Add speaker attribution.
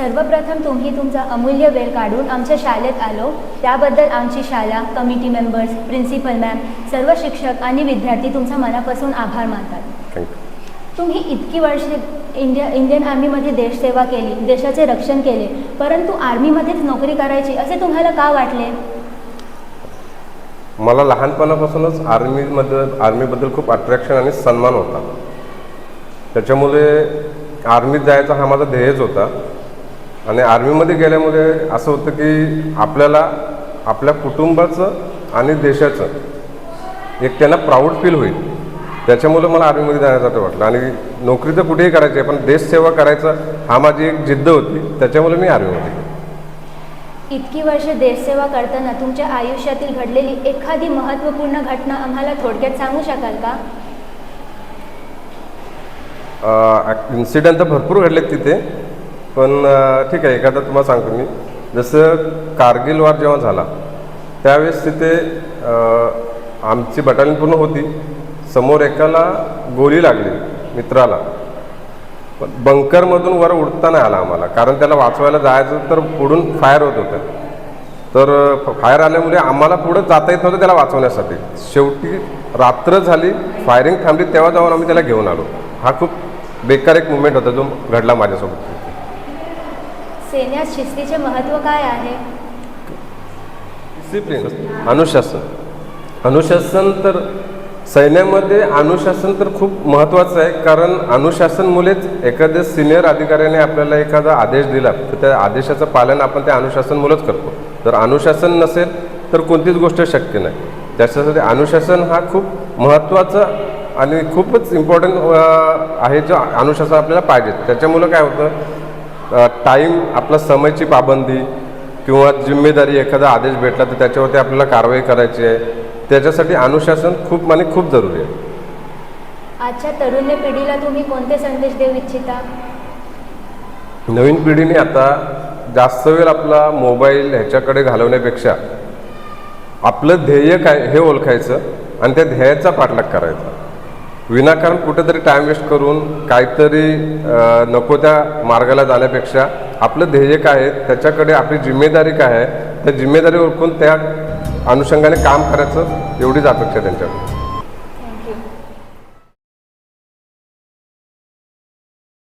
Speaker 1: सर्वप्रथम तुम्ही तुमचा अमूल्य वेळ काढून आमच्या शाळेत आलो त्याबद्दल आमची शाळा, कमिटी मेंबर्स, प्रिन्सिपल मॅम, सर्व शिक्षक आणि विद्यार्थी तुमचा मनापासून आभार मानतात। तुम्ही इतकी वर्षे इंडियन आर्मीमध्ये देशसेवा केली, देशाचे रक्षण केले, परंतु आर्मीमध्येच नोकरी करायची असे तुम्हाला का वाटले?
Speaker 2: मला लहानपणापासूनच आर्मीबद्दल खूप अट्रॅक्शन आणि सन्मान होता। त्याच्यामुळे आर्मीत जायचा हा माझा ध्येयच होता आणि आर्मीमध्ये गेल्यामुळे असं होतं की आपल्याला आपल्या कुटुंबाचं आणि देशाचं एक त्यांना प्राऊड फील होईल। त्याच्यामुळे मला आर्मीमध्ये जाण्यासाठी वाटलं आणि नोकरी तर कुठेही करायची आहे, पण देशसेवा करायचा हा माझी एक जिद्द होती, त्याच्यामुळे मी आर्मीमध्ये गेलो।
Speaker 1: इतकी वर्ष देशसेवा करताना तुमच्या आयुष्यातील घडलेली एखादी महत्त्वपूर्ण घटना आम्हाला थोडक्यात सांगू शकाल का?
Speaker 2: इन्सिडेंट तर भरपूर घडलेत तिथे, पण ठीक आहे, एखादा तुम्हाला सांगतो मी। जसं कारगिल वार जेव्हा झाला त्यावेळेस तिथे आमची बटालियन पूर्ण होती, समोर एकाला गोळी लागली मित्राला, पण बंकरमधून वर उडता नाही आला आम्हाला, कारण त्याला वाचवायला जायचं तर पुढून फायर होत होतं, तर फायर आल्यामुळे आम्हाला पुढं जाता येत नव्हतं त्याला वाचवण्यासाठी। शेवटी रात्र झाली, फायरिंग थांबली, तेव्हा जाऊन आम्ही त्याला घेऊन आलो। हा खूप बेकार एक मुवमेंट होता जो घडला माझ्यासोबत।
Speaker 1: सैन्यात शिस्तीचे महत्त्व काय आहे?
Speaker 2: डिसिप्लिन, अनुशासन तर सैन्यामध्ये अनुशासन तर खूप महत्त्वाचं आहे, कारण अनुशासनमुळेच एखाद्या सिनियर अधिकाऱ्याने आपल्याला एखादा आदेश दिला तर त्या आदेशाचं पालन आपण त्या अनुशासनमुळेच करतो। जर अनुशासन नसेल तर कोणतीच गोष्ट शक्य नाही। त्याच्यासाठी अनुशासन हा खूप महत्त्वाचा आणि खूपच इम्पॉर्टंट आहे, जो अनुशासन आपल्याला पाहिजे। त्याच्यामुळं काय होतं, टाईम, आपला समयची पाबंदी किंवा जिम्मेदारी, एखादा आदेश भेटला तर त्याच्यावरती आपल्याला कारवाई करायची आहे, त्याच्यासाठी अनुशासन खूप आणि खूप जरुरी आहे।
Speaker 1: आजच्या तरुण पिढीला तुम्ही कोणते संदेश देऊ इच्छिता?
Speaker 2: नवीन पिढीने आता जास्त वेळ आपला मोबाईल ह्याच्याकडे घालवण्यापेक्षा आपलं ध्येय काय हे ओळखायचं आणि त्या ध्येयाचा पाठलाग करायचा। विनाकारण कुठेतरी टाईम वेस्ट करून काहीतरी नको त्या मार्गाला जाण्यापेक्षा आपलं ध्येय काय आहे, त्याच्याकडे आपली जिम्मेदारी काय आहे, त्या जिम्मेदारी ओळखून त्या अनुषंगाने काम करायचं, एवढीच अपेक्षा त्यांच्याकडे।